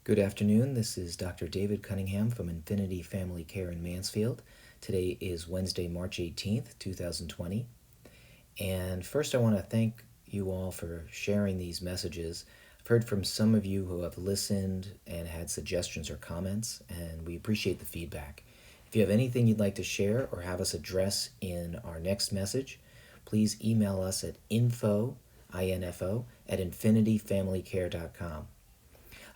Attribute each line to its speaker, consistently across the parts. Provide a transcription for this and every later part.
Speaker 1: Good afternoon. This is Dr. David Cunningham from Infinity Family Care in Mansfield. Today is Wednesday, March 18th, 2020. And first, I want to thank you all for sharing these messages. I've heard from some of you who have listened and had suggestions or comments, and we appreciate the feedback. If you have anything you'd like to share or have us address in our next message, please email us at info at infinityfamilycare.com.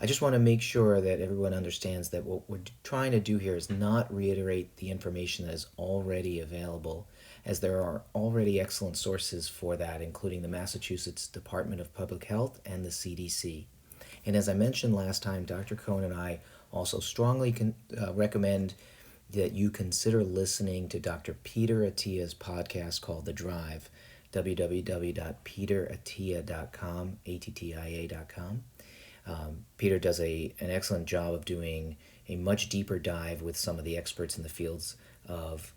Speaker 1: I just want to make sure that everyone understands that what we're trying to do here is not reiterate the information that is already available, as there are already excellent sources for that, including the Massachusetts Department of Public Health and the CDC. And as I mentioned last time, Dr. Cohen and I also strongly recommend that you consider listening to Dr. Peter Attia's podcast called The Drive, www.peterattia.com, attia.com. Peter does an excellent job of doing a much deeper dive with some of the experts in the fields of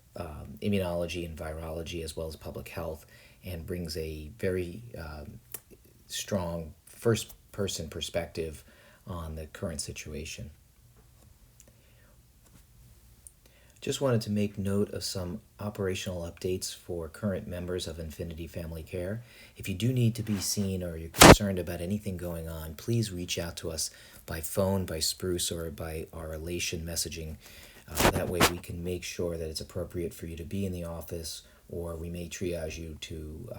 Speaker 1: immunology and virology as well as public health, and brings a very strong first-person perspective on the current situation. Just wanted to make note of some operational updates for current members of Infinity Family Care. If you do need to be seen or you're concerned about anything going on, please reach out to us by phone, by Spruce, or by our Elation messaging. That way we can make sure that it's appropriate for you to be in the office, or we may triage you to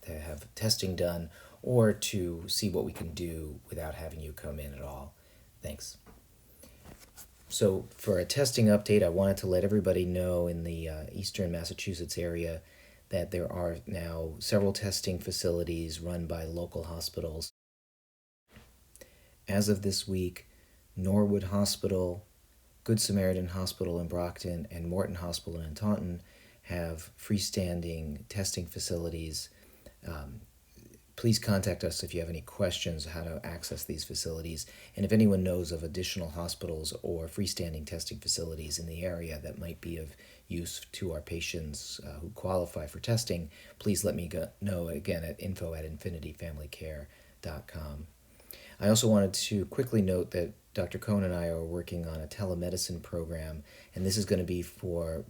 Speaker 1: have testing done, or to see what we can do without having you come in at all. Thanks. So for a testing update, I wanted to let everybody know in the eastern Massachusetts area that there are now several testing facilities run by local hospitals. As of this week, Norwood Hospital, Good Samaritan Hospital in Brockton, and Morton Hospital in Taunton have freestanding testing facilities. Please contact us if you have any questions how to access these facilities. And if anyone knows of additional hospitals or freestanding testing facilities in the area that might be of use to our patients who qualify for testing, please let me know again at info@infinityfamilycare.com. I also wanted to quickly note that Dr. Cohen and I are working on a telemedicine program, and this is going to be for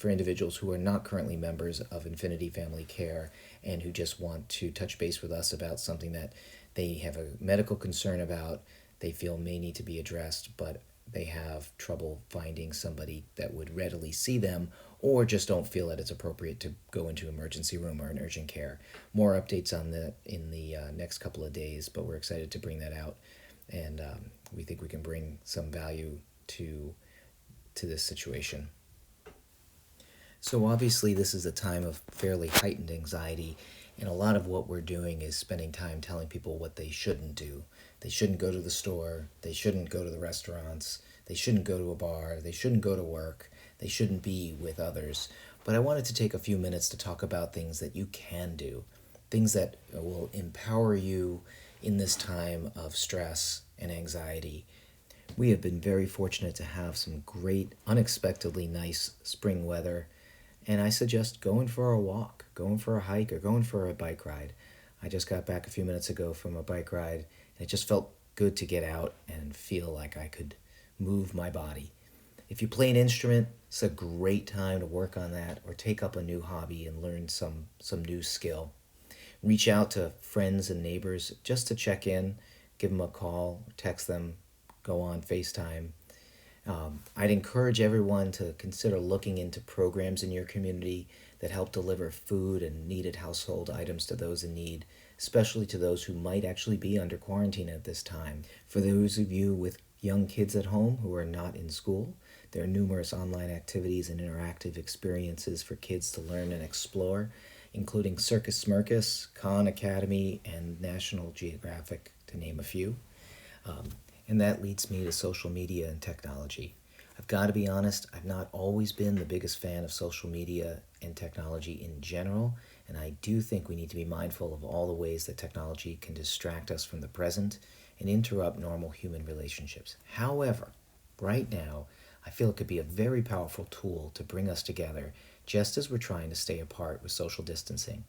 Speaker 1: individuals who are not currently members of Infinity Family Care and who just want to touch base with us about something that they have a medical concern about, they feel may need to be addressed, but they have trouble finding somebody that would readily see them, or just don't feel that it's appropriate to go into emergency room or an urgent care. More updates on that in the next couple of days, but we're excited to bring that out, and we think we can bring some value to this situation. So obviously this is a time of fairly heightened anxiety, and a lot of what we're doing is spending time telling people what they shouldn't do. They shouldn't go to the store, they shouldn't go to the restaurants, they shouldn't go to a bar, they shouldn't go to work, they shouldn't be with others. But I wanted to take a few minutes to talk about things that you can do, things that will empower you in this time of stress and anxiety. We have been very fortunate to have some great, unexpectedly nice spring weather, and I suggest going for a walk, going for a hike, or going for a bike ride. I just got back a few minutes ago from a bike ride, and it just felt good to get out and feel like I could move my body. If you play an instrument, it's a great time to work on that or take up a new hobby and learn some new skill. Reach out to friends and neighbors just to check in, give them a call, text them, go on FaceTime. I'd encourage everyone to consider looking into programs in your community that help deliver food and needed household items to those in need, especially to those who might actually be under quarantine at this time. For those of you with young kids at home who are not in school, there are numerous online activities and interactive experiences for kids to learn and explore, including Circus Smirkus, Khan Academy, and National Geographic, to name a few. And that leads me to social media and technology. I've got to be honest, I've not always been the biggest fan of social media and technology in general, and I do think we need to be mindful of all the ways that technology can distract us from the present and interrupt normal human relationships. However, right now, I feel it could be a very powerful tool to bring us together, just as we're trying to stay apart with social distancing.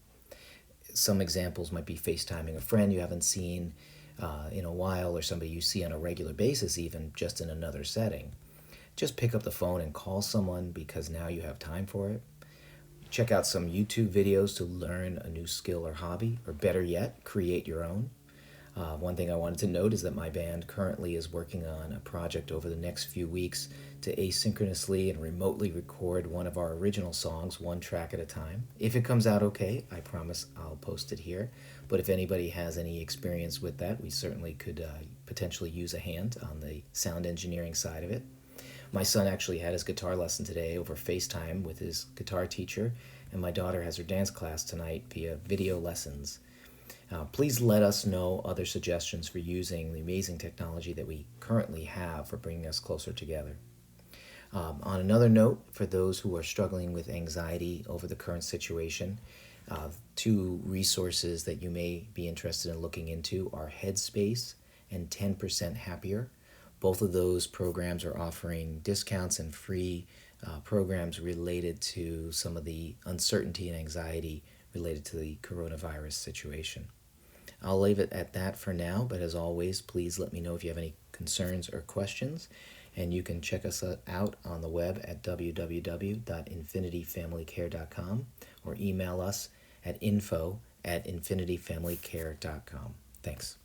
Speaker 1: Some examples might be FaceTiming a friend you haven't seen, in a while, or somebody you see on a regular basis, even just in another setting. Just pick up the phone and call someone, because now you have time for it. Check out some YouTube videos to learn a new skill or hobby, or better yet, create your own. One thing I wanted to note is that my band currently is working on a project over the next few weeks to asynchronously and remotely record one of our original songs, one track at a time. If it comes out okay, I promise I'll post it here. But if anybody has any experience with that, we certainly could potentially use a hand on the sound engineering side of it. My son actually had his guitar lesson today over FaceTime with his guitar teacher, and my daughter has her dance class tonight via video lessons. Please let us know other suggestions for using the amazing technology that we currently have for bringing us closer together. On another note, for those who are struggling with anxiety over the current situation, two resources that you may be interested in looking into are Headspace and 10% Happier. Both of those programs are offering discounts and free programs related to some of the uncertainty and anxiety related to the coronavirus situation. I'll leave it at that for now, but as always, please let me know if you have any concerns or questions, and you can check us out on the web at www.infinityfamilycare.com or email us at info@infinityfamilycare.com. Thanks.